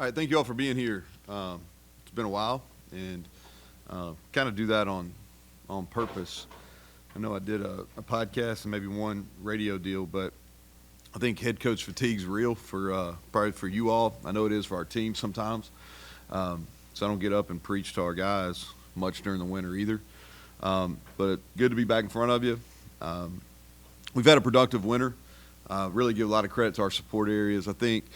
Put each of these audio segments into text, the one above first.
All right, thank you all for being here. It's been a while, and kind of do that on purpose. I know I did a podcast and maybe one radio deal, but I think head coach fatigue's real for probably for you all. I know it is for our team sometimes. So I don't get up and preach to our guys much during the winter either. But good to be back in front of you. We've had a productive winter. Really give a lot of credit to our support areas. I think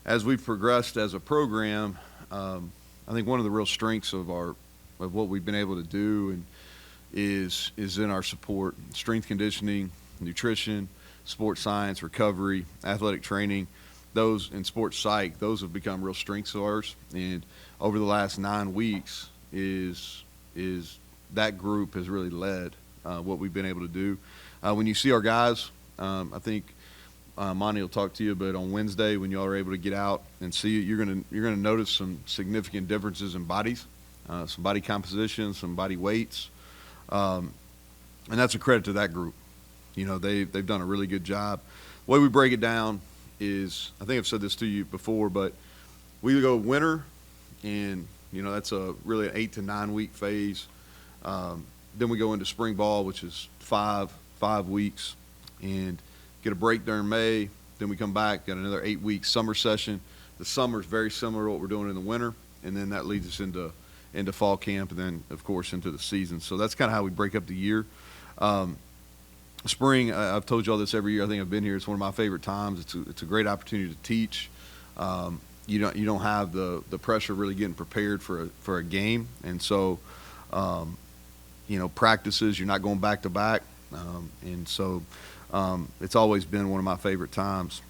as we've progressed as a program, I think one of the real strengths of what we've been able to do is in our support, strength conditioning, nutrition, sports science, recovery, athletic training. Those in sports psych, those have become real strengths of ours. And over the last 9 weeks, is that group has really led what we've been able to do. When you see our guys, I think Monty will talk to you, but on Wednesday when you all are able to get out and see it, you're gonna notice some significant differences in bodies, some body composition, some body weights, and that's a credit to that group. You know, they've done a really good job. The way we break it down is, I think I've said this to you before, but we go winter, and that's really an 8 to 9 week phase. Then we go into spring ball, which is five weeks, and get a break during May. Then we come back, got another 8 week summer session. The summer is very similar to what we're doing in the winter, and then that leads us into fall camp, and then of course into the season. So that's kind of how we break up the year. Spring, I've told you all this every year. I think I've been here. It's one of my favorite times. It's a great opportunity to teach. You don't have the pressure of really getting prepared for a game, and so practices, you're not going back to back, and so it's always been one of my favorite times.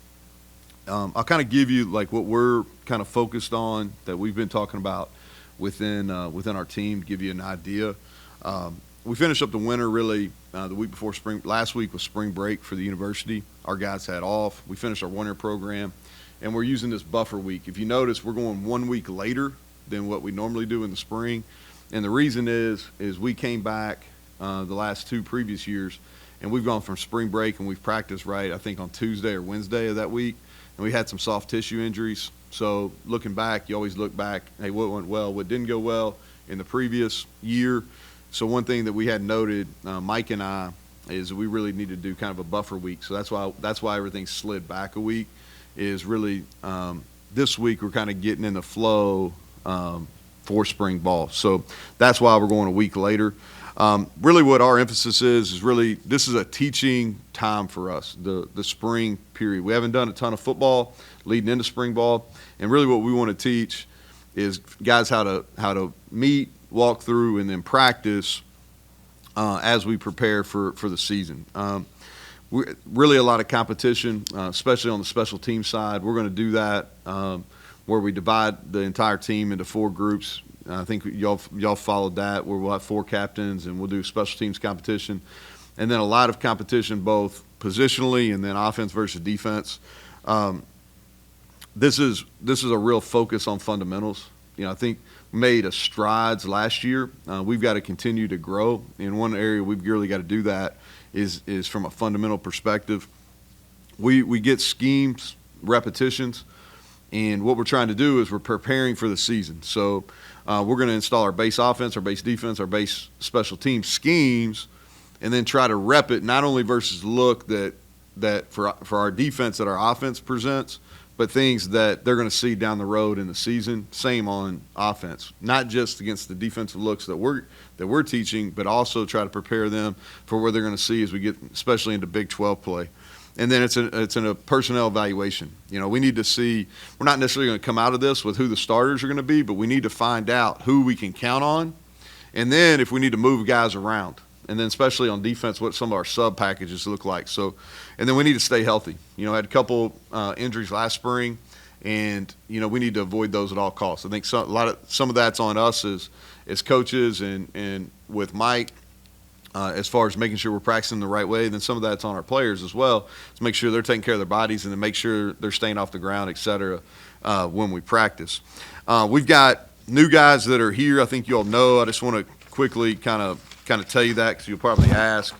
I'll kind of give you like what we're kind of focused on that we've been talking about within our team to give you an idea. We finished up the winter really the week before spring. Last week was spring break for the university. Our guys had off. We finished our one-year program, and we're using this buffer week. If you notice, we're going 1 week later than what we normally do in the spring, and the reason is we came back the last 2 previous years, and we've gone from spring break and we've practiced right, I think, on Tuesday or Wednesday of that week, and we had some soft tissue injuries. So looking back, you always look back, hey, what went well, what didn't go well in the previous year. So one thing that we had noted, Mike and I, is we really need to do kind of a buffer week. So that's why everything slid back a week. Is really this week we're kind of getting in the flow for spring ball. So that's why we're going a week later. Really, what our emphasis is really this is a teaching time for us. The spring period. We haven't done a ton of football leading into spring ball, and really what we want to teach is guys how to meet, walk through, and then practice as we prepare for the season. Really a lot of competition, especially on the special team side. We're going to do that where we divide the entire team into 4 groups. I think y'all followed that, where we'll have 4 captains and we'll do special teams competition, and then a lot of competition both positionally and then offense versus defense. This is a real focus on fundamentals. I think made a strides last year. We've got to continue to grow. In one area we've really got to do that is from a fundamental perspective. We get schemes, repetitions, and what we're trying to do is we're preparing for the season. So we're going to install our base offense, our base defense, our base special team schemes, and then try to rep it not only versus look that for our defense that our offense presents, but things that they're going to see down the road in the season. Same on offense, not just against the defensive looks that we're teaching, but also try to prepare them for what they're going to see as we get, especially into Big 12 play. And then it's in a personnel evaluation. We need to see. We're not necessarily going to come out of this with who the starters are going to be, but we need to find out who we can count on, and then if we need to move guys around. And then especially on defense, what some of our sub packages look like. So, and then we need to stay healthy. I had a couple injuries last spring, and we need to avoid those at all costs. I think some of that's on us as coaches and with Mike as far as making sure we're practicing the right way. Then some of that's on our players as well to make sure they're taking care of their bodies and to make sure they're staying off the ground, et cetera, when we practice. We've got new guys that are here. I think you all know. I just want to quickly kind of tell you that because you'll probably ask.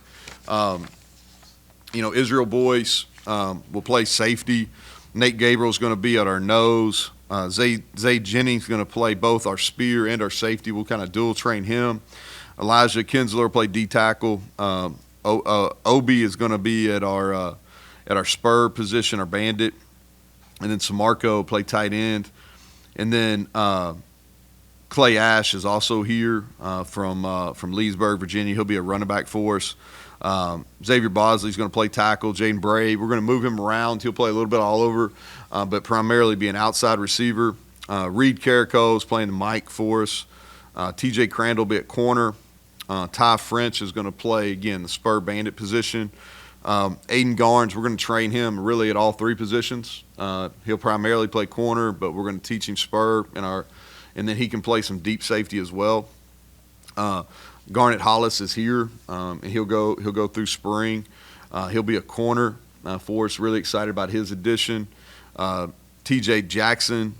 Israel Boyce will play safety. Nate Gabriel's going to be at our nose. Zay Jennings is going to play both our spear and our safety. We'll kind of dual train him. Elijah Kinsler will play D tackle. Obi is going to be at our spur position, our bandit. And then Samarco will play tight end. And then Clay Ash is also here from Leesburg, Virginia. He'll be a running back for us. Xavier Bosley is going to play tackle. Jaden Brave, we're going to move him around. He'll play a little bit all over, but primarily be an outside receiver. Reed Carrico is playing the Mike for us. TJ Crandall will be at corner. Ty French is going to play, again, the spur bandit position. Aiden Garnes, we're going to train him really at all three positions. He'll primarily play corner, but we're going to teach him spur and then he can play some deep safety as well. Garnett Hollis is here, and he'll go through spring. He'll be a corner for us. Really excited about his addition. TJ Jackson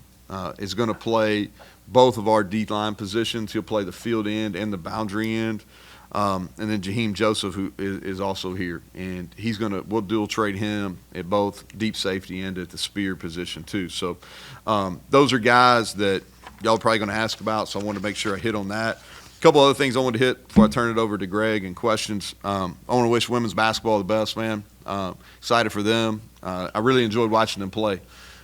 is going to play both of our D-line positions. He'll play the field end and the boundary end. And then Jaheim Joseph, who is also here, and we'll dual trade him at both deep safety and at the spear position too. So those are guys that y'all are probably going to ask about, so I wanted to make sure I hit on that. A couple other things I wanted to hit before I turn it over to Greg and questions. I want to wish women's basketball the best, man. Excited for them. I really enjoyed watching them play.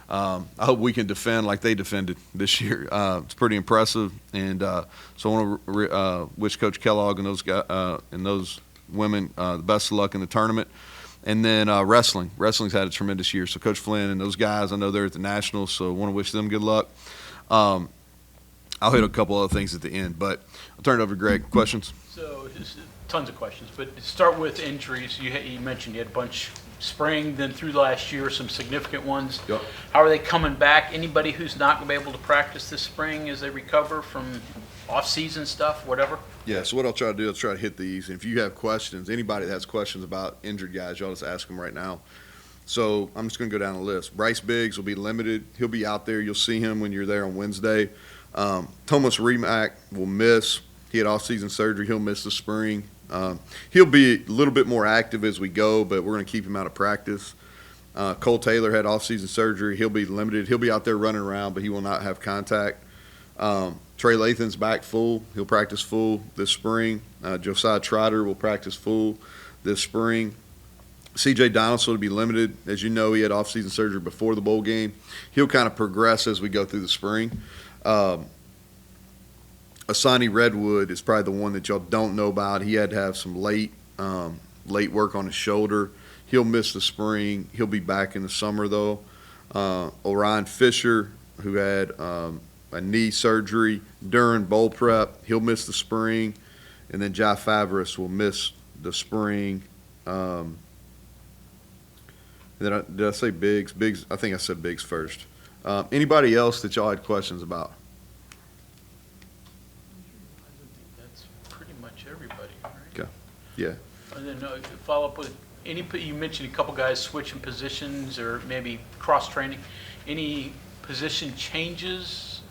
I hope we can defend like they defended this year. It's pretty impressive, and so I want to wish Coach Kellogg and those guys and those women the best of luck in the tournament. And then wrestling. Wrestling's had a tremendous year. So Coach Flynn and those guys, I know they're at the Nationals, so I want to wish them good luck. I'll hit a couple other things at the end, but I'll turn it over to Greg. Questions? So tons of questions, but start with injuries. You mentioned you had a bunch spring, then through last year, some significant ones. Yep. How are they coming back? Anybody who's not going to be able to practice this spring as they recover from off-season stuff, whatever? Yeah, so what I'll try to do is try to hit these. And if you have questions, anybody that has questions about injured guys, y'all just ask them right now. So I'm just going to go down the list. Bryce Biggs will be limited. He'll be out there. You'll see him when you're there on Wednesday. Thomas Remack will miss. He had off-season surgery. He'll miss the spring. He'll be a little bit more active as we go, but we're going to keep him out of practice. Cole Taylor had off-season surgery. He'll be limited. He'll be out there running around, but he will not have contact. Trey Lathan's back full. He'll practice full this spring. Josiah Trotter will practice full this spring. C.J. Donaldson will be limited. As you know, he had off-season surgery before the bowl game. He'll kind of progress as we go through the spring. Asani Redwood is probably the one that y'all don't know about. He had to have some late work on his shoulder. He'll miss the spring. He'll be back in the summer, though. Orion Fisher, who had a knee surgery during bowl prep, he'll miss the spring. And then Jai Favris will miss the spring. Did I say Biggs? Biggs, I think I said Biggs first. Anybody else that y'all had questions about? That's pretty much everybody, right? Okay. Yeah. And then follow up with you mentioned a couple guys switching positions or maybe cross-training. Any position changes?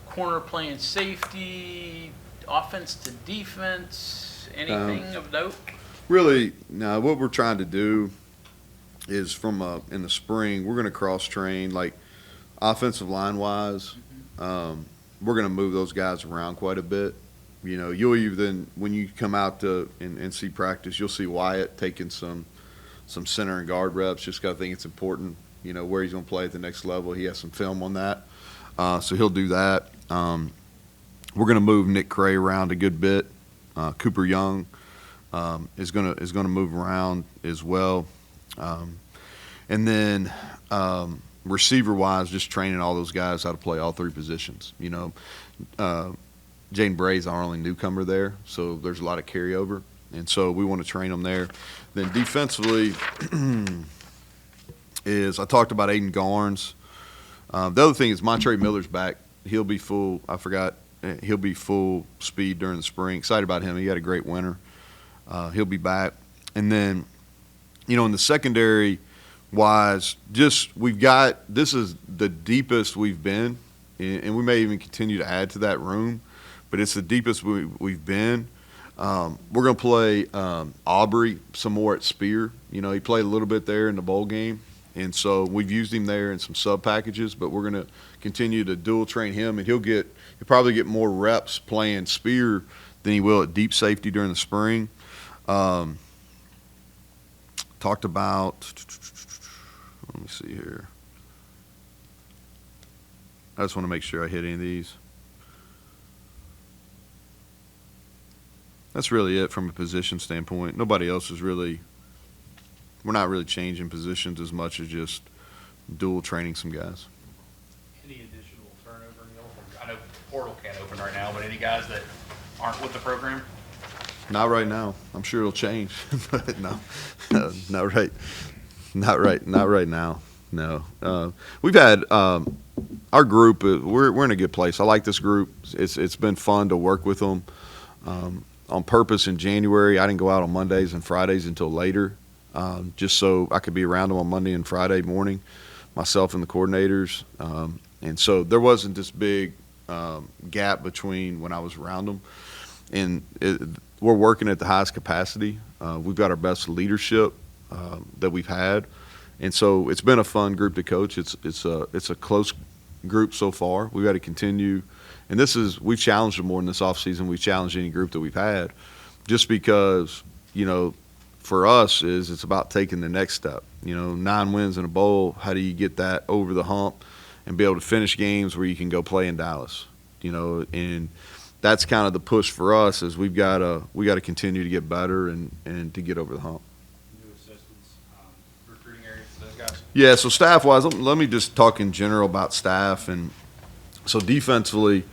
Corner playing safety, offense to defense, anything of note? Really, no. What we're trying to do is in the spring, we're going to cross-train, like offensive line-wise. We're going to move those guys around quite a bit. You'll even, when you come out to and see practice, you'll see Wyatt taking some center and guard reps, just because I think it's important, where he's going to play at the next level. He has some film on that. So he'll do that. We're going to move Nick Cray around a good bit. Cooper Young is going to move around as well. And then receiver-wise, just training all those guys how to play all three positions. Jaden Bray's our only newcomer there, so there's a lot of carryover. And so we want to train them there. Then defensively I talked about Aiden Garnes. The other thing is Montre Miller's back. He'll be full. He'll be full speed during the spring. Excited about him. He had a great winter. He'll be back. And then, in the secondary wise, this is the deepest we've been, and we may even continue to add to that room, but it's the deepest we've been. We're going to play Aubrey some more at spear. He played a little bit there in the bowl game, And so we've used him there in some sub packages, but we're going to continue to dual train him, and he'll probably get more reps playing spear than he will at deep safety during the spring. Talked about, let me see here. I just want to make sure I hit any of these. That's really it from a position standpoint. Nobody else is really, we're not really changing positions as much as just dual training some guys. Any additional turnover, Neal? I know portal can't open right now, but any guys that aren't with the program? Not right now. I'm sure it'll change, but no, not right now. No, we've had our group. We're in a good place. I like this group. It's been fun to work with them. On purpose in January, I didn't go out on Mondays and Fridays until later, just so I could be around them on Monday and Friday morning, myself and the coordinators. And so there wasn't this big gap between when I was around them. And we're working at the highest capacity. We've got our best leadership that we've had. And so it's been a fun group to coach. It's a close group so far. We've got to continue. And we've challenged them more in this offseason. We've challenged any group that we've had just because, for us it's about taking the next step. 9 wins in a bowl, how do you get that over the hump and be able to finish games where you can go play in Dallas? And that's kind of the push for us is we got to continue to get better and to get over the hump. New assistants, recruiting areas for those guys? Yeah, so staff-wise, let me just talk in general about staff. And so defensively,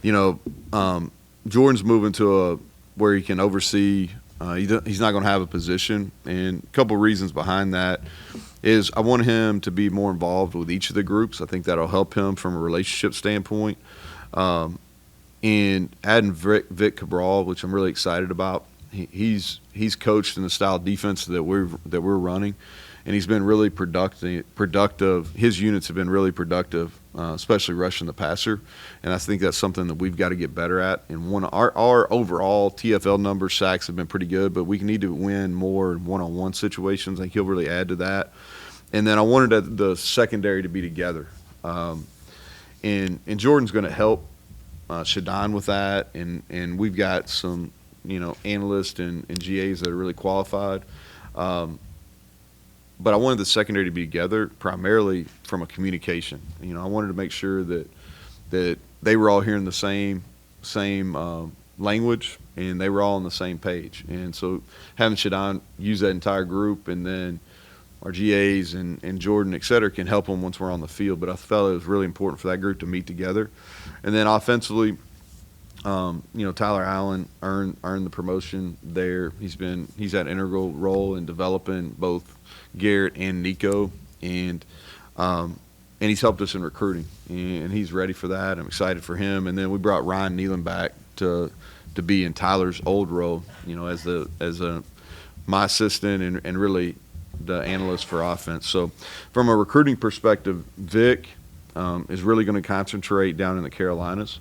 Jordan's moving to where he can oversee. He's not going to have a position. And a couple of reasons behind that is I want him to be more involved with each of the groups. I think that'll help him from a relationship standpoint. And adding Vic Cabral, which I'm really excited about. He's coached in the style of defense that we're running, and he's been really productive. His units have been really productive, especially rushing the passer, and I think that's something that we've got to get better at. And our overall TFL number sacks have been pretty good, but we need to win more in one-on-one situations. I think he'll really add to that. And then I wanted the secondary to be together, and Jordan's going to help Shadon with that, and we've got some analysts and GAs that are really qualified. But I wanted the secondary to be together primarily from a communication. I wanted to make sure that they were all hearing the same language and they were all on the same page. And so having Shadon use that entire group, and then our GAs and Jordan, et cetera, can help them once we're on the field. But I felt it was really important for that group to meet together. And then offensively, Tyler Allen earned the promotion there. He's had an integral role in developing both Garrett and Nico, and he's helped us in recruiting, and he's ready for that. I'm excited for him. And then we brought Ryan Nealon back to be in Tyler's old role, as my assistant and really the analyst for offense. So from a recruiting perspective, Vic is really going to concentrate down in the Carolinas,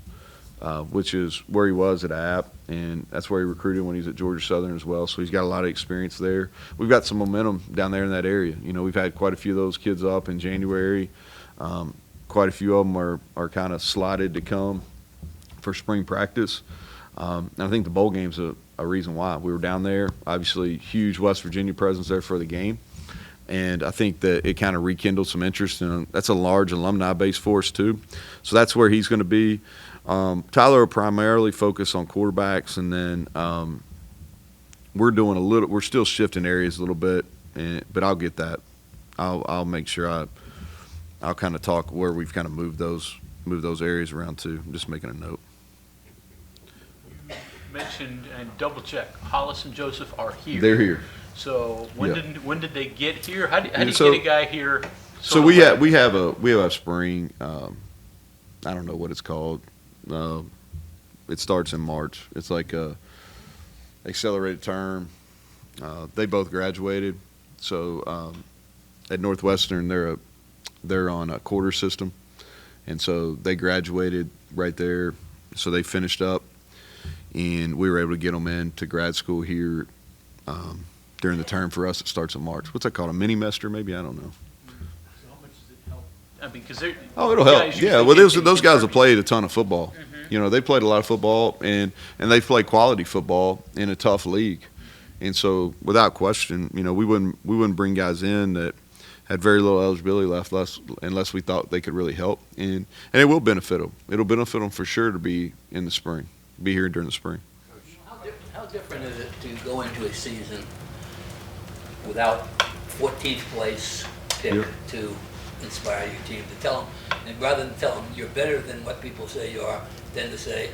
which is where he was at App, and that's where he recruited when he was at Georgia Southern as well. So he's got a lot of experience there. We've got some momentum down there in that area. We've had quite a few of those kids up in January. Quite a few of them are kind of slotted to come for spring practice. And I think the bowl game's a reason why. We were down there, obviously huge West Virginia presence there for the game. And I think that it kind of rekindled some interest, and that's a large alumni base for us too. So that's where he's going to be. Tyler will primarily focus on quarterbacks, and then we're still shifting areas a little bit, but I'll get that. I'll make sure I'll kind of talk where we've kind of moved those areas around too. I'm just making a note. You mentioned, and double check, Hollis and Joseph are here. They're here. So when did they get here? How do you so, get a guy here? So we have a spring. I don't know what it's called. It starts in March. It's like a accelerated term. They both graduated. So at Northwestern, they're on a quarter system, and so they graduated right there. So they finished up, and we were able to get them into grad school here during the term for us. It starts in March. What's that called? A mini-mester, maybe? I don't know. I mean, because they're It'll help. guys usually Yeah, well, get those guys have contribute. played a ton of football. You know, they played a lot of football, and they played quality football in a tough league. And so, without question, you know, we wouldn't bring guys in that had very little eligibility left, unless we thought they could really help. And it will benefit them. It'll benefit them for sure to be in the spring, be here during the spring. How different is it to go into a season without 14th place pick Yeah. to inspire your team, to tell them, and rather than tell them you're better than what people say you are, than to say,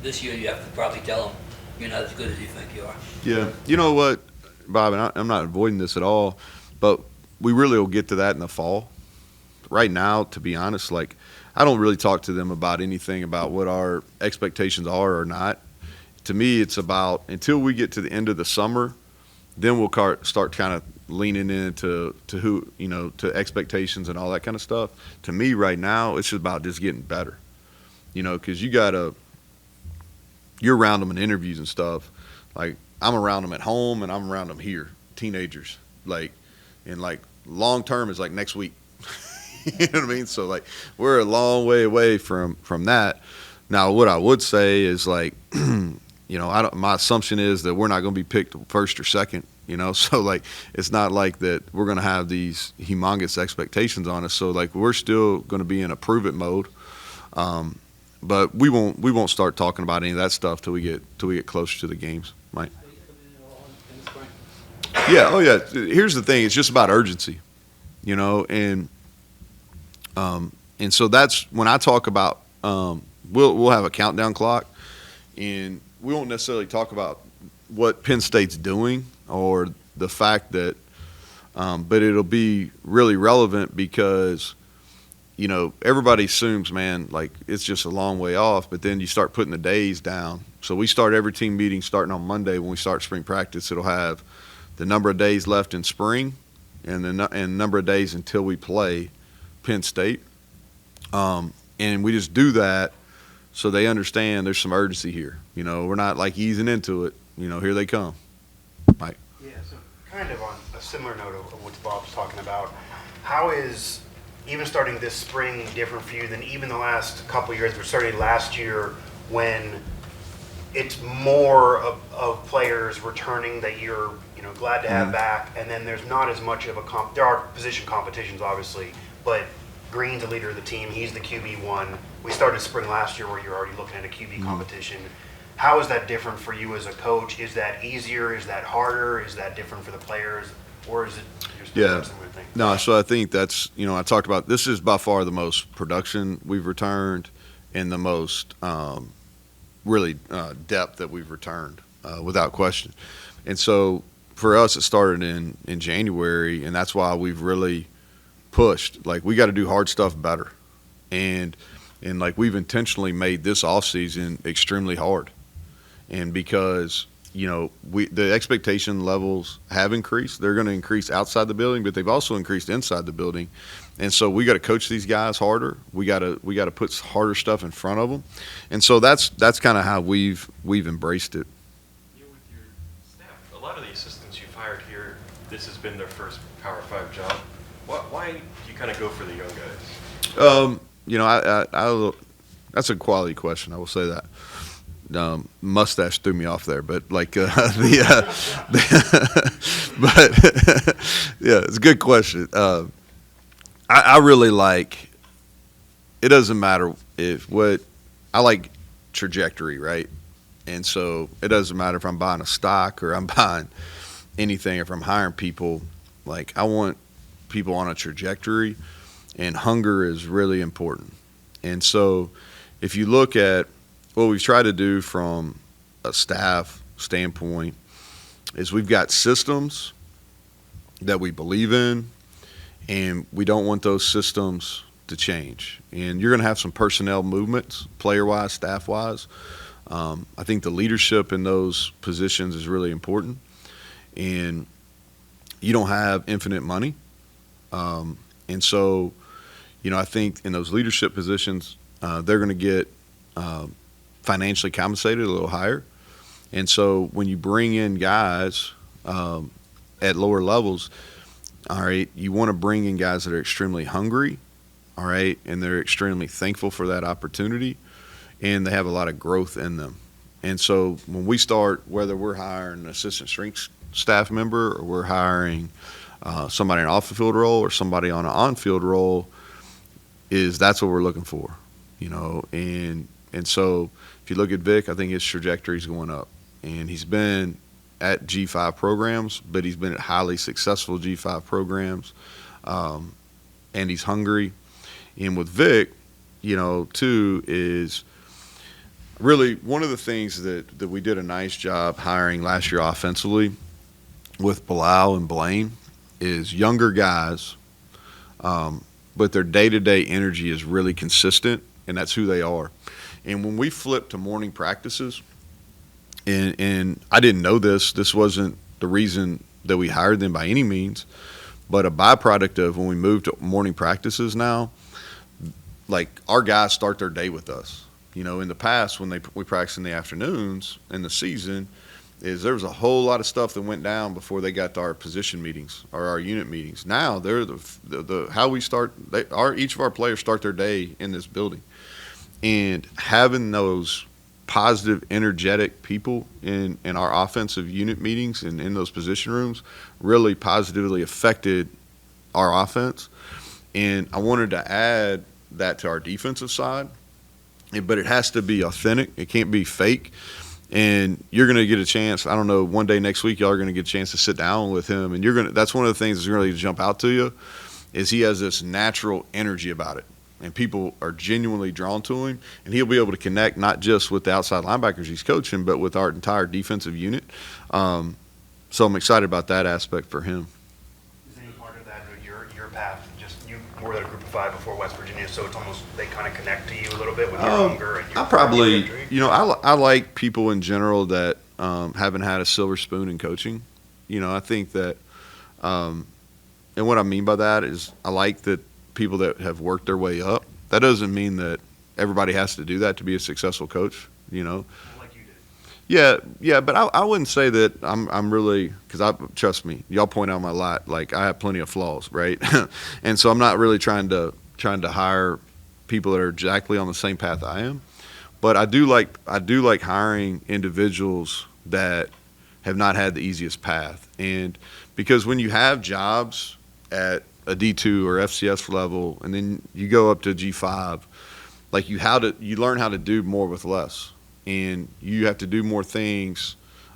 this year you have to probably tell them you're not as good as you think you are. Yeah. You know what, Bob, and I'm not avoiding this at all, but we really will get to that in the fall. Right now, to be honest, like, I don't really talk to them about anything about what our expectations are or not. To me, it's about until we get to the end of the summer, then we'll start kind of leaning into who, you know, to expectations and all that kind of stuff. To me, right now, it's just about just getting better, you know, because you're around them in interviews and stuff. Like, I'm around them at home and I'm around them here, teenagers. Like, and like long term is like next week. You know what I mean? So like we're a long way away from that. Now, what I would say is like, you know, my assumption is that we're not going to be picked first or second. You know, so like it's not like that we're going to have these humongous expectations on us. So like we're still going to be in a prove it mode. But we won't start talking about any of that stuff till we get closer to the games, Mike. Yeah, oh yeah. Here's the thing: it's just about urgency, you know, and so that's when I talk about we'll have a countdown clock, and we won't necessarily talk about what Penn State's doing or the fact that, but it'll be really relevant because, you know, everybody assumes, man, like it's just a long way off, but then you start putting the days down. So we start every team meeting starting on Monday when we start spring practice. It'll have the number of days left in spring and the number of days until we play Penn State. And we just do that so they understand there's some urgency here. You know, we're not like easing into it. You know, here they come. Mike. Yeah, so kind of on a similar note of what Bob's talking about, how is even starting this spring different for you than even the last couple of years, but starting last year when it's more of players returning that you're, you know, glad to have back, and then there's not as much of there are position competitions obviously, but Green's the leader of the team, he's the QB1. We started spring last year where you're already looking at a QB competition. How is that different for you as a coach? Is that easier? Is that harder? Is that different for the players? Or is it just a similar thing? No, so I think that's, you know, I talked about this is by far the most production we've returned and the most really depth that we've returned without question. And so for us, it started in January, and that's why we've really pushed. Like, we got to do hard stuff better. And like we've intentionally made this offseason extremely hard. And because, you know, the expectation levels have increased. They're going to increase outside the building, but they've also increased inside the building. And so we got to coach these guys harder. We got to put harder stuff in front of them. And so that's kind of how we've embraced it. You with your staff, a lot of the assistants you've hired here, this has been their first Power 5 job. Why do you kind of go for the young guys? You know, that's a quality question. I will say that. Mustache threw me off there, but like but yeah, it's a good question. I really like. It doesn't matter I like trajectory, right? And so it doesn't matter if I'm buying a stock or I'm buying anything. If I'm hiring people, like I want people on a trajectory, and hunger is really important. And so if you look at what we've tried to do from a staff standpoint is we've got systems that we believe in, and we don't want those systems to change. And you're going to have some personnel movements, player-wise, staff-wise. I think the leadership in those positions is really important. And you don't have infinite money. And so, you know, I think in those leadership positions, they're going to get financially compensated a little higher. And so when you bring in guys at lower levels, all right, you want to bring in guys that are extremely hungry all right, and they're extremely thankful for that opportunity, and they have a lot of growth in them. And so when we start, whether we're hiring an assistant strength staff member or we're hiring somebody in an off-the-field role or somebody on an on-field role, that's what we're looking for, And so if you look at Vic, I think his trajectory is going up. And he's been at G5 programs, but he's been at highly successful G5 programs, and he's hungry. And with Vic, too, is really one of the things that we did a nice job hiring last year offensively with Bilal and Blaine is younger guys, but their day-to-day energy is really consistent, and that's who they are. And when we flipped to morning practices, and I didn't know this wasn't the reason that we hired them by any means, but a byproduct of when we moved to morning practices now, like our guys start their day with us. In the past when we practiced in the afternoons in the season, there was a whole lot of stuff that went down before they got to our position meetings or our unit meetings. Now they're how we start. Each of our players start their day in this building, and having those positive, energetic people in our offensive unit meetings and in those position rooms really positively affected our offense. And I wanted to add that to our defensive side, but it has to be authentic. It can't be fake. And you're going to get a chance, I don't know, one day next week y'all are going to get a chance to sit down with him, and that's one of the things that's really going to jump out to you is he has this natural energy about it. And people are genuinely drawn to him, and he'll be able to connect not just with the outside linebackers he's coaching, but with our entire defensive unit. So I'm excited about that aspect for him. Is any part of that your path? Just you were at a group of 5 before West Virginia, so it's almost they kind of connect to you a little bit with your hunger and your I probably, victory? I like people in general that haven't had a silver spoon in coaching. I think that, and what I mean by that is I like that people that have worked their way up. That doesn't mean that everybody has to do that to be a successful coach, Like you did. Yeah, but I wouldn't say that I'm really, because trust me, y'all point out my lot. Like I have plenty of flaws, right? And so I'm not really trying to hire people that are exactly on the same path I am. But I do like hiring individuals that have not had the easiest path, and because when you have jobs at a D2 or FCS level, and then you go up to G5, like you learn how to do more with less, and you have to do more things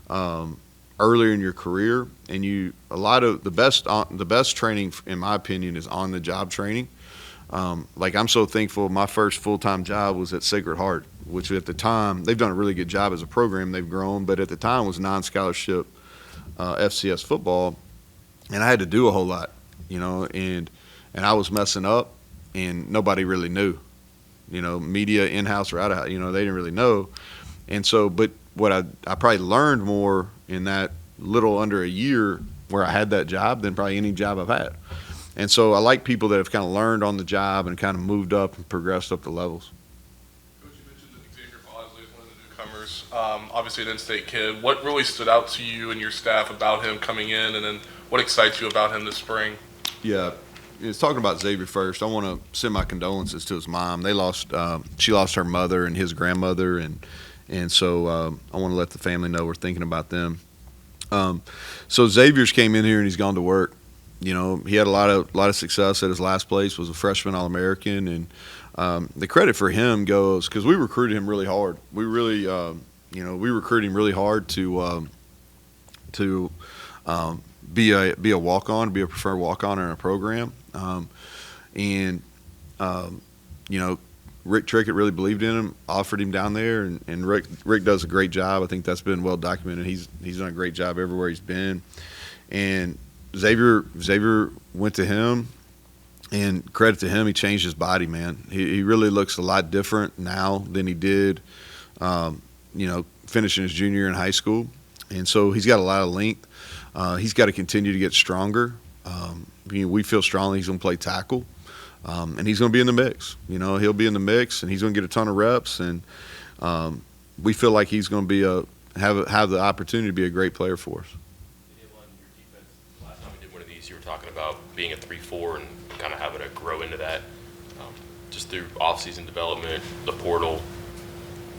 earlier in your career. And a lot of the best training, in my opinion, is on the job training. Like I'm so thankful. My first full-time job was at Sacred Heart, which at the time they've done a really good job as a program. They've grown, but at the time was non-scholarship FCS football, and I had to do a whole lot. And I was messing up, and nobody really knew. Media in-house or out-of-house, they didn't really know. And so, but what I probably learned more in that little under a year where I had that job than probably any job I've had. And so I like people that have kind of learned on the job and kind of moved up and progressed up the levels. Coach, you mentioned that Xavier Bosley is one of the newcomers, obviously an in-state kid. What really stood out to you and your staff about him coming in, and then what excites you about him this spring? Yeah, it's talking about Xavier first. I want to send my condolences to his mom. She lost her mother and his grandmother, and so I want to let the family know we're thinking about them. So Xavier's came in here and he's gone to work. He had a lot of success at his last place. Was a freshman All-American, and the credit for him goes because we recruited him really hard. We really, we recruited him really hard to be a walk-on, be a preferred walk-on in our program. Rick Trickett really believed in him, offered him down there, and Rick does a great job. I think that's been well documented. He's done a great job everywhere he's been. And Xavier went to him, and credit to him, he changed his body, man. He really looks a lot different now than he did, finishing his junior year in high school. And so he's got a lot of length. He's got to continue to get stronger. We feel strongly he's going to play tackle, and he's going to be in the mix. He'll be in the mix, and he's going to get a ton of reps. And we feel like he's going to have the opportunity to be a great player for us. Your defense, last time we did one of these, you were talking about being a 3-4 and kind of having to grow into that. just through off-season development, the portal,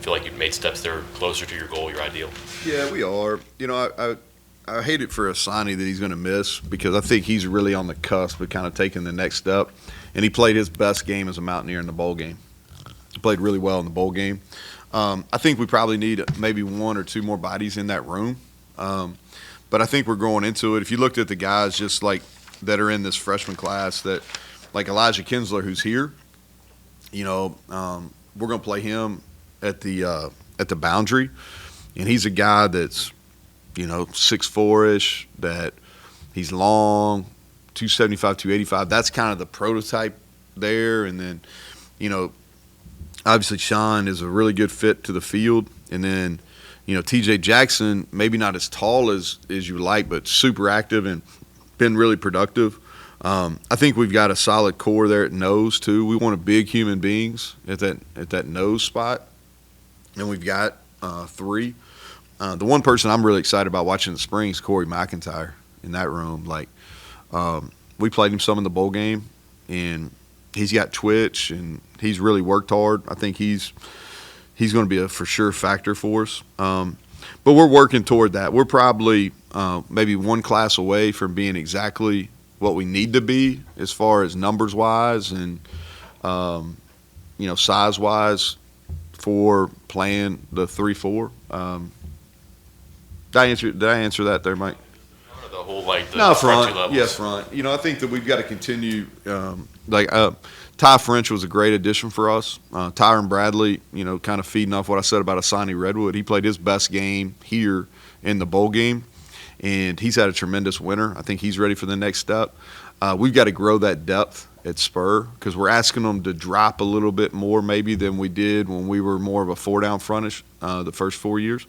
feel like you've made steps there closer to your goal, your ideal? Yeah, we are. You know, I hate it for a signee that he's going to miss because I think he's really on the cusp of kind of taking the next step. And he played his best game as a Mountaineer in the bowl game. He played really well in the bowl game. I think we probably need maybe one or two more bodies in that room. But I think we're going into it. If you looked at the guys just like that are in this freshman class, that like Elijah Kinsler, who's here, you know, we're going to play him at the boundary, and he's a guy that's, you know, 6'4"-ish, that he's long, 275, 285. That's kind of the prototype there. And then, you know, obviously Sean is a really good fit to the field. And then, you know, TJ Jackson, maybe not as tall as you like, but super active and been really productive. I think we've got a solid core there at nose too. We want big human beings at that nose spot, and we've got three. The one person I'm really excited about watching in the spring is Corey McIntyre in that room. Like, we played him some in the bowl game, and he's got twitch, and he's really worked hard. I think he's going to be a for sure factor for us. But we're working toward that. We're probably maybe one class away from being exactly what we need to be as far as numbers wise and you know, size wise for playing the 3-4. Did I answer that there, Mike? The whole, like, the No, front two front. levels. Yes, front. You know, I think that we've got to continue. Ty French was a great addition for us. Tyron Bradley, you know, kind of feeding off what I said about Asani Redwood. He played his best game here in the bowl game, and he's had a tremendous winter. I think he's ready for the next step. We've got to grow that depth at Spur because we're asking them to drop a little bit more maybe than we did when we were more of a four-down frontish the first 4 years.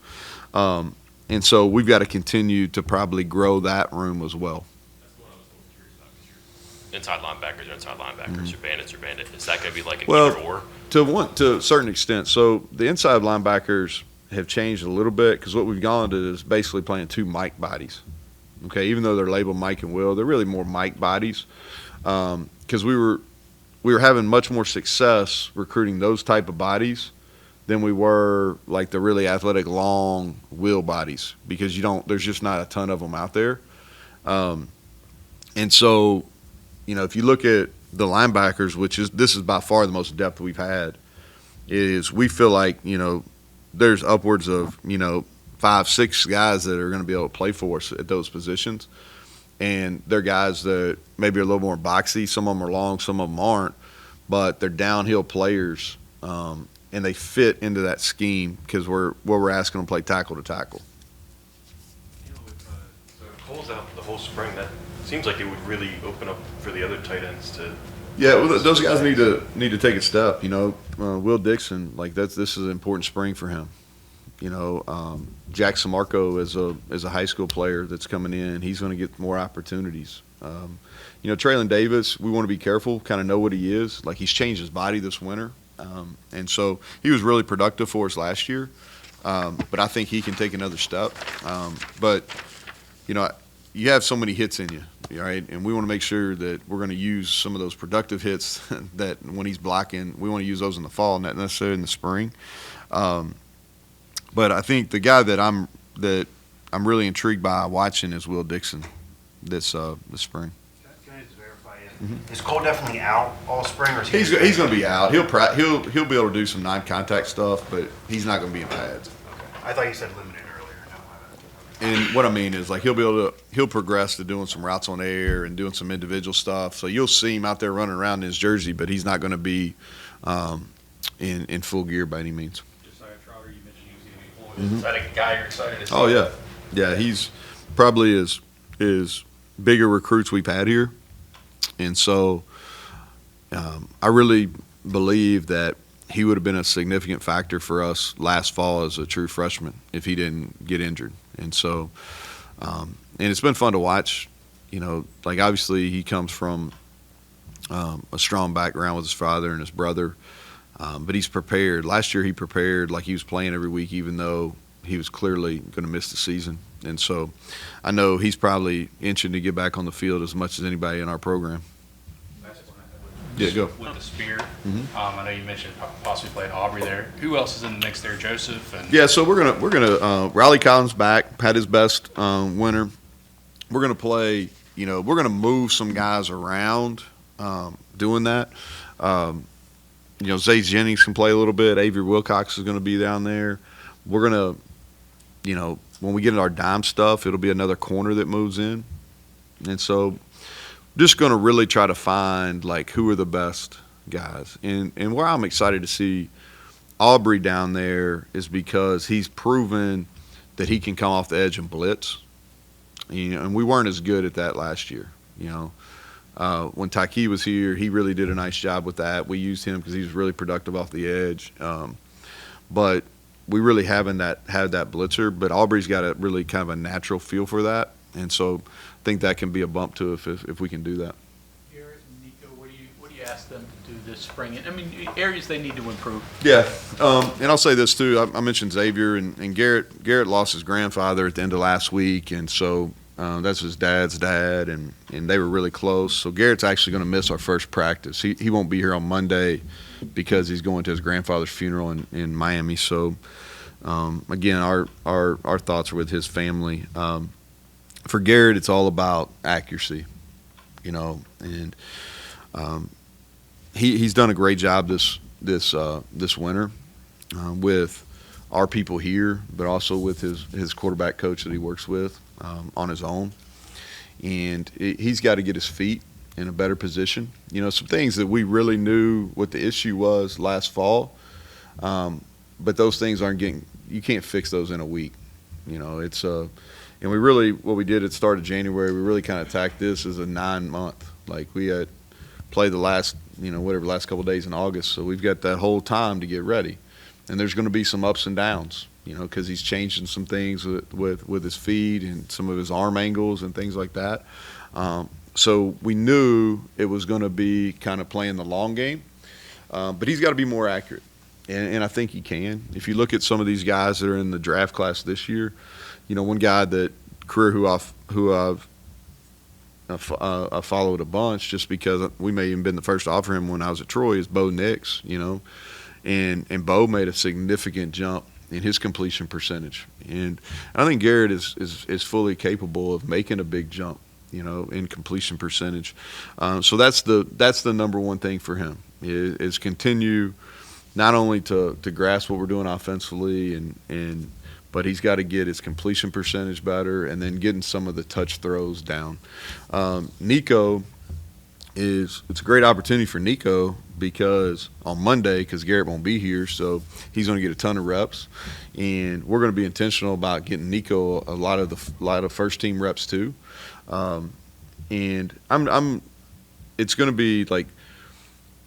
And so we've got to continue to probably grow that room as well. That's what I was most curious about, because inside linebackers are inside linebackers, your bandits are bandits. Is that going to be like an either or? To a certain extent. So the inside linebackers have changed a little bit because what we've gone to is basically playing two Mike bodies. Okay, even though they're labeled Mike and Will, they're really more Mike bodies because we were having much more success recruiting those type of bodies than we were like the really athletic long Will bodies because there's just not a ton of them out there. And so, you know, if you look at the linebackers, this is by far the most depth we've had, is we feel like, you know, there's upwards of, you know, 5-6 guys that are going to be able to play for us at those positions. And they're guys that maybe are a little more boxy. Some of them are long, some of them aren't, but they're downhill players, and they fit into that scheme because we're asking them to play tackle to tackle. You know, so if Cole's out the whole spring, that seems like it would really open up for the other tight ends to. Yeah, well, those guys need to take a step. You know, Will Dixon, like this is an important spring for him. You know, Jack Samarco is a high school player that's coming in. He's going to get more opportunities. You know, Traylon Davis, we want to be careful, kind of know what he is. Like, he's changed his body this winter. And so he was really productive for us last year. But I think he can take another step. But, you know, you have so many hits in you, right? And we want to make sure that we're going to use some of those productive hits that when he's blocking, we want to use those in the fall, not necessarily in the spring. But I think the guy that I'm really intrigued by watching is Will Dixon this spring. Can I just verify it? Is Cole definitely out all spring, or is He's going to be out. He'll be able to do some non-contact stuff, but he's not going to be in pads. Okay. I thought you said limited earlier. No, And what I mean is, like, he'll progress to doing some routes on air and doing some individual stuff. So you'll see him out there running around in his jersey, but he's not going to be in full gear by any means. Josiah Trotter, you mentioned he was going to be Is that a guy you're excited to see? Oh yeah, he's probably is bigger recruits we've had here, and so I really believe that he would have been a significant factor for us last fall as a true freshman if he didn't get injured. And so, and it's been fun to watch. You know, like, obviously he comes from a strong background with his father and his brother, but he's prepared. Last year he prepared like he was playing every week, even though he was clearly going to miss the season. And so I know he's probably itching to get back on the field as much as anybody in our program. Yeah, go. With the spear. Mhm. I know you mentioned possibly playing Aubrey there. Who else is in the mix there? Joseph and Yeah, so we're gonna Riley Collins back, had his best winter. We're gonna play. We're gonna move some guys around doing that. Zay Jennings can play a little bit. Avery Wilcox is gonna be down there. We're gonna, when we get into our dime stuff, it'll be another corner that moves in, and so just gonna really try to find like who are the best guys. And where I'm excited to see Aubrey down there is because he's proven that he can come off the edge and blitz. And we weren't as good at that last year. When Tyke was here, he really did a nice job with that. We used him because he was really productive off the edge. But we really haven't had that blitzer. But Aubrey's got a really kind of a natural feel for that. And so I think that can be a bump to if we can do that. Garrett and Nico, what do you ask them to do this spring? I mean, areas they need to improve. Yeah, and I'll say this too. I mentioned Xavier and Garrett. Garrett lost his grandfather at the end of last week, and so that's his dad's dad, and they were really close. So Garrett's actually going to miss our first practice. He won't be here on Monday because he's going to his grandfather's funeral in Miami. So again, our thoughts are with his family. For Garrett, it's all about accuracy, and he's done a great job this winter with our people here, but also with his quarterback coach that he works with on his own. And he's got to get his feet in a better position. Some things that we really knew what the issue was last fall, but those things you can't fix those in a week. And we really, what we did at the start of January, we really kind of attacked this as a 9-month. Like we had played the last couple of days in August, so we've got that whole time to get ready. And there's going to be some ups and downs, because he's changing some things with his feet and some of his arm angles and things like that. So we knew it was going to be kind of playing the long game, but he's got to be more accurate, and I think he can. If you look at some of these guys that are in the draft class this year, one guy who I've followed a bunch just because we may even been the first to offer him when I was at Troy is Bo Nix, and Bo made a significant jump in his completion percentage, and I think Garrett is fully capable of making a big jump, in completion percentage. So that's the number one thing for him is continue not only to grasp what we're doing offensively but he's got to get his completion percentage better and then getting some of the touch throws down. Nico it's a great opportunity for Nico because on Monday, because Garrett won't be here, so he's going to get a ton of reps, and we're going to be intentional about getting Nico a lot of first team reps too. And it's going to be like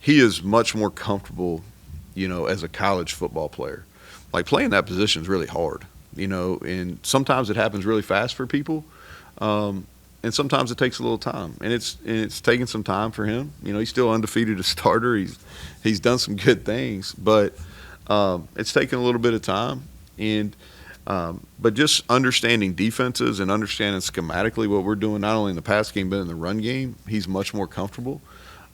he is much more comfortable, as a college football player. Like playing that position is really hard, and sometimes it happens really fast for people. And sometimes it takes a little time, and it's taking some time for him. He's still undefeated as starter. He's done some good things, but it's taken a little bit of time. And but just understanding defenses and understanding schematically what we're doing, not only in the pass game but in the run game, he's much more comfortable.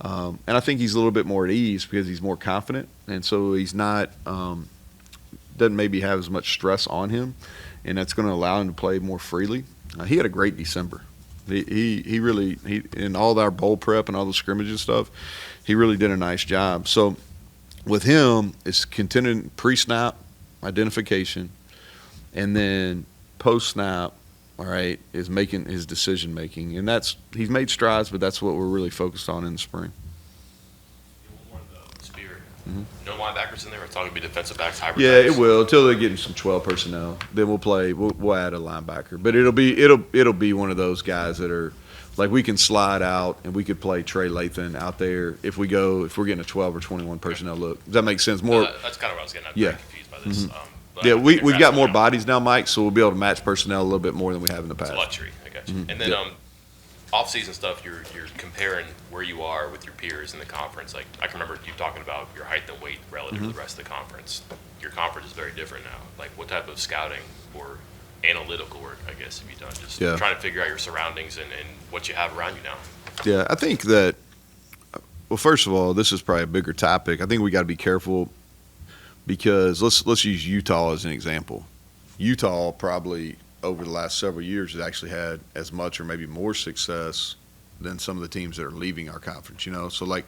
And I think he's a little bit more at ease because he's more confident, and so he's not doesn't maybe have as much stress on him, and that's going to allow him to play more freely. He had a great December. He really in all our bowl prep and all the scrimmage and stuff, he really did a nice job. So with him, it's continuing pre-snap identification, and then post-snap, all right, is making his decision making, and he's made strides, but that's what we're really focused on in the spring. No linebackers in there? It's all going to be defensive backs, hybrid Yeah, backs? it will until they get some 12 personnel. Then we'll add a linebacker, but it'll be one of those guys that are like we can slide out and we could play Trey Lathan out there if we're getting a 12 or 21 personnel look. Does that make sense? More. That's kind of what I was getting at. Yeah. I'm confused by this. But Yeah, I think we've congrats got on more that. bodies now, Mike, so we'll be able to match personnel a little bit more than we have in the It's past. a luxury. I got you. Mhm. And then Yeah. off-season stuff, you're comparing where you are with your peers in the conference. Like I can remember you talking about your height and weight relative to the rest of the conference. Your conference is very different now. Like what type of scouting or analytical work, I guess, have you done? Just Yeah. trying to figure out your surroundings and what you have around you now. Yeah, I think that Well, first of all, this is probably a bigger topic. I think we got to be careful because let's use Utah as an example. Utah probably over the last several years has actually had as much or maybe more success than some of the teams that are leaving our conference. So like,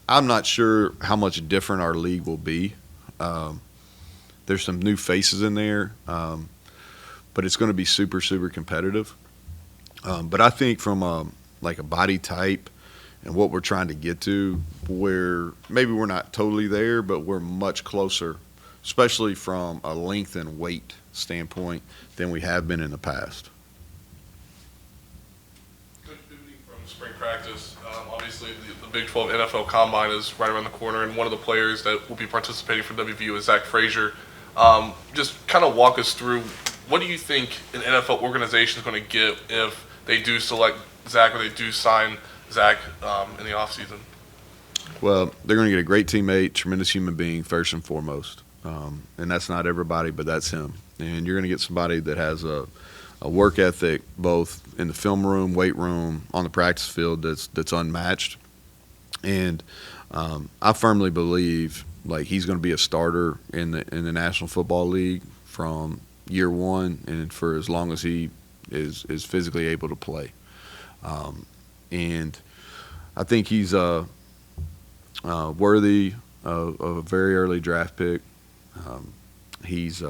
I'm not sure how much different our league will be. There's some new faces in there, but it's going to be super, super competitive. But I think from like a body type and what we're trying to get to, where maybe we're not totally there, but we're much closer, especially from a length and weight standpoint than we have been in the past. Pivoting from spring practice, obviously the Big 12 NFL Combine is right around the corner, and one of the players that will be participating for WVU is Frazier. Just kind of walk us through, what do you think an NFL organization is going to get if they do select Zach or they do sign Zach in the offseason? Well, they're going to get a great teammate, tremendous human being, first and foremost. And that's not everybody, but that's him. And you're going to get somebody that has a work ethic, both in the film room, weight room, on the practice field, that's unmatched. And I firmly believe like he's going to be a starter in the National Football League from year one and for as long as he is physically able to play. And I think he's worthy of a very early draft pick. He's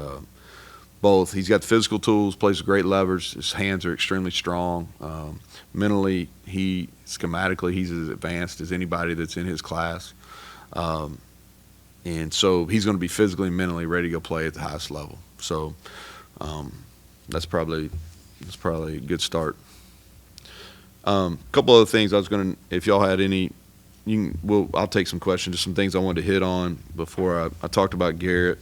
both. He's got the physical tools, plays with great levers. His hands are extremely strong. Mentally, schematically, he's as advanced as anybody that's in his class. And so he's going to be physically and mentally ready to go play at the highest level. So that's probably a good start. A couple other things I was going to, if y'all had any, I'll take some questions, just some things I wanted to hit on before I talked about Garrett.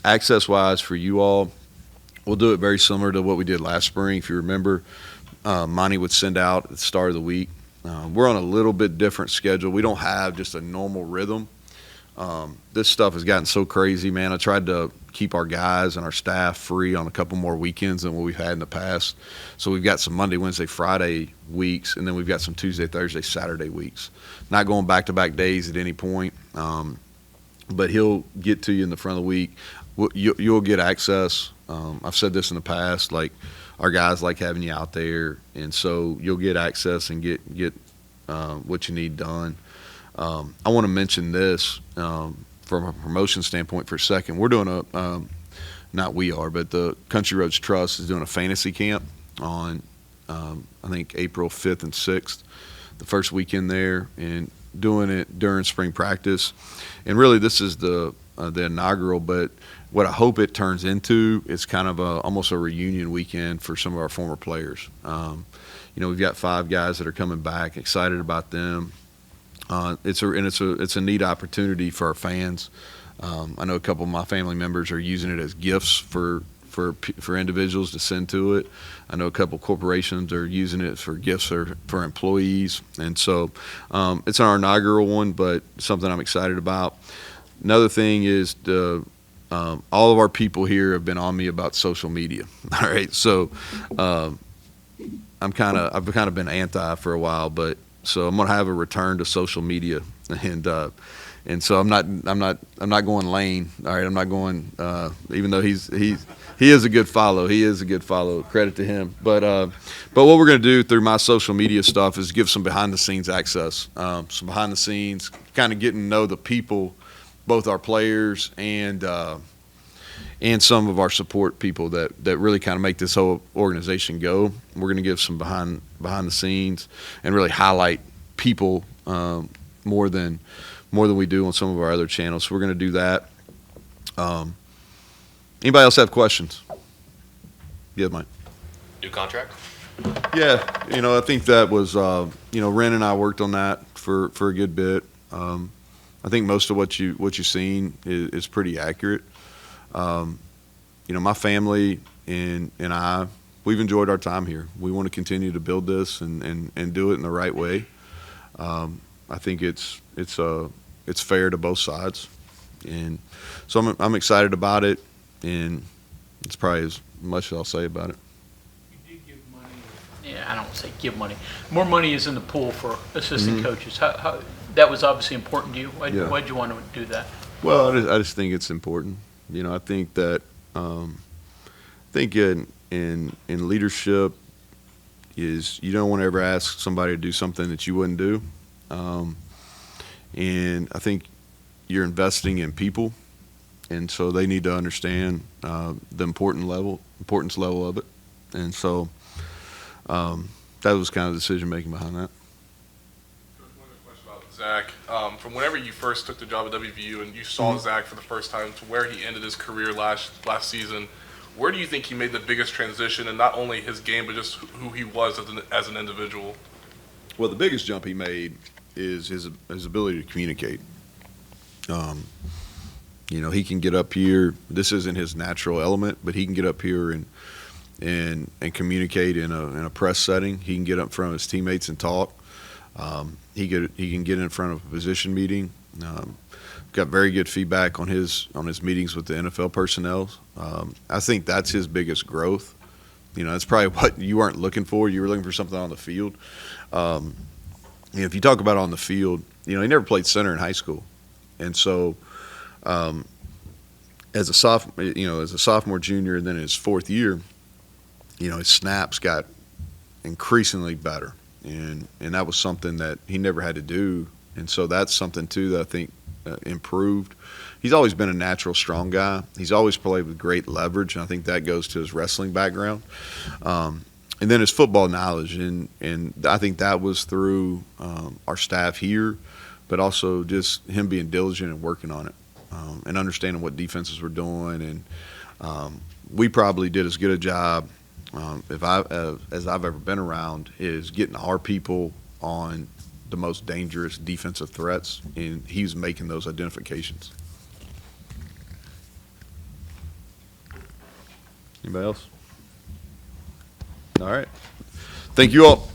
Access-wise for you all, we'll do it very similar to what we did last spring. If you remember, Monty would send out at the start of the week. We're on a little bit different schedule. We don't have just a normal rhythm. This stuff has gotten so crazy, man. I tried to keep our guys and our staff free on a couple more weekends than what we've had in the past. So we've got some Monday, Wednesday, Friday weeks, and then we've got some Tuesday, Thursday, Saturday weeks. Not going back-to-back days at any point, but he'll get to you in the front of the week. You'll get access. I've said this in the past, like our guys like having you out there, and so you'll get access and get what you need done. I want to mention this from a promotion standpoint for a second. We're doing not we are, but the Country Roads Trust is doing a fantasy camp on, I think, April 5th and 6th, the first weekend there, and doing it during spring practice. And really, this is the inaugural, but what I hope it turns into is kind of almost a reunion weekend for some of our former players. We've got 5 guys that are coming back, excited about them. It's a neat opportunity for our fans. I know a couple of my family members are using it as gifts for individuals to send to it. I know a couple of corporations are using it for gifts for employees, and so it's our inaugural one, but something I'm excited about. Another thing is all of our people here have been on me about social media. All right, so I've kind of been anti for a while, but. So I'm gonna have a return to social media, and so I'm not going Lane. All right, I'm not going. Even though he is a good follow. He is a good follow. Credit to him. But what we're gonna do through my social media stuff is give some behind the scenes access, some behind the scenes, kind of getting to know the people, both our players and some of our support people that really kind of make this whole organization go. We're going to give some behind the scenes and really highlight people more than we do on some of our other channels. So we're going to do that. Anybody else have questions? Yeah, Mike. New contract? Yeah, I think that was Ren and I worked on that for a good bit. I think most of what you've seen is pretty accurate. My family and I, we've enjoyed our time here. We want to continue to build this and do it in the right way. I think it's fair to both sides, and so I'm excited about it, and it's probably as much as I'll say about it. You did give money. Yeah, I don't say give money. More money is in the pool for assistant coaches. that was obviously important to you. Yeah. Why'd you want to do that? Well, I just think it's important. I think that in leadership is you don't want to ever ask somebody to do something that you wouldn't do, and I think you're investing in people, and so they need to understand the importance level of it, and so that was kind of the decision making behind that. One other question about Zach. From whenever you first took the job at WVU and you saw Zach for the first time to where he ended his career last season, where do you think he made the biggest transition in not only his game but just who he was as an individual? Well, the biggest jump he made is his ability to communicate. He can get up here. This isn't his natural element, but he can get up here and communicate in a press setting. He can get up in front of his teammates and talk. He can get in front of a position meeting. Got very good feedback on his meetings with the NFL personnel. I think that's his biggest growth. That's probably what you weren't looking for. You were looking for something on the field. If you talk about on the field, he never played center in high school, and so as a sophomore, junior, and then his fourth year, his snaps got increasingly better, and that was something that he never had to do, and so that's something too that I think improved. He's always been a natural strong guy. He's always played with great leverage, and I think that goes to his wrestling background. And then his football knowledge, and I think that was through our staff here, but also just him being diligent and working on it, and understanding what defenses were doing. And we probably did as good a job as I've ever been around is getting our people on the most dangerous defensive threats, and he's making those identifications. Anybody else? All right. Thank you all.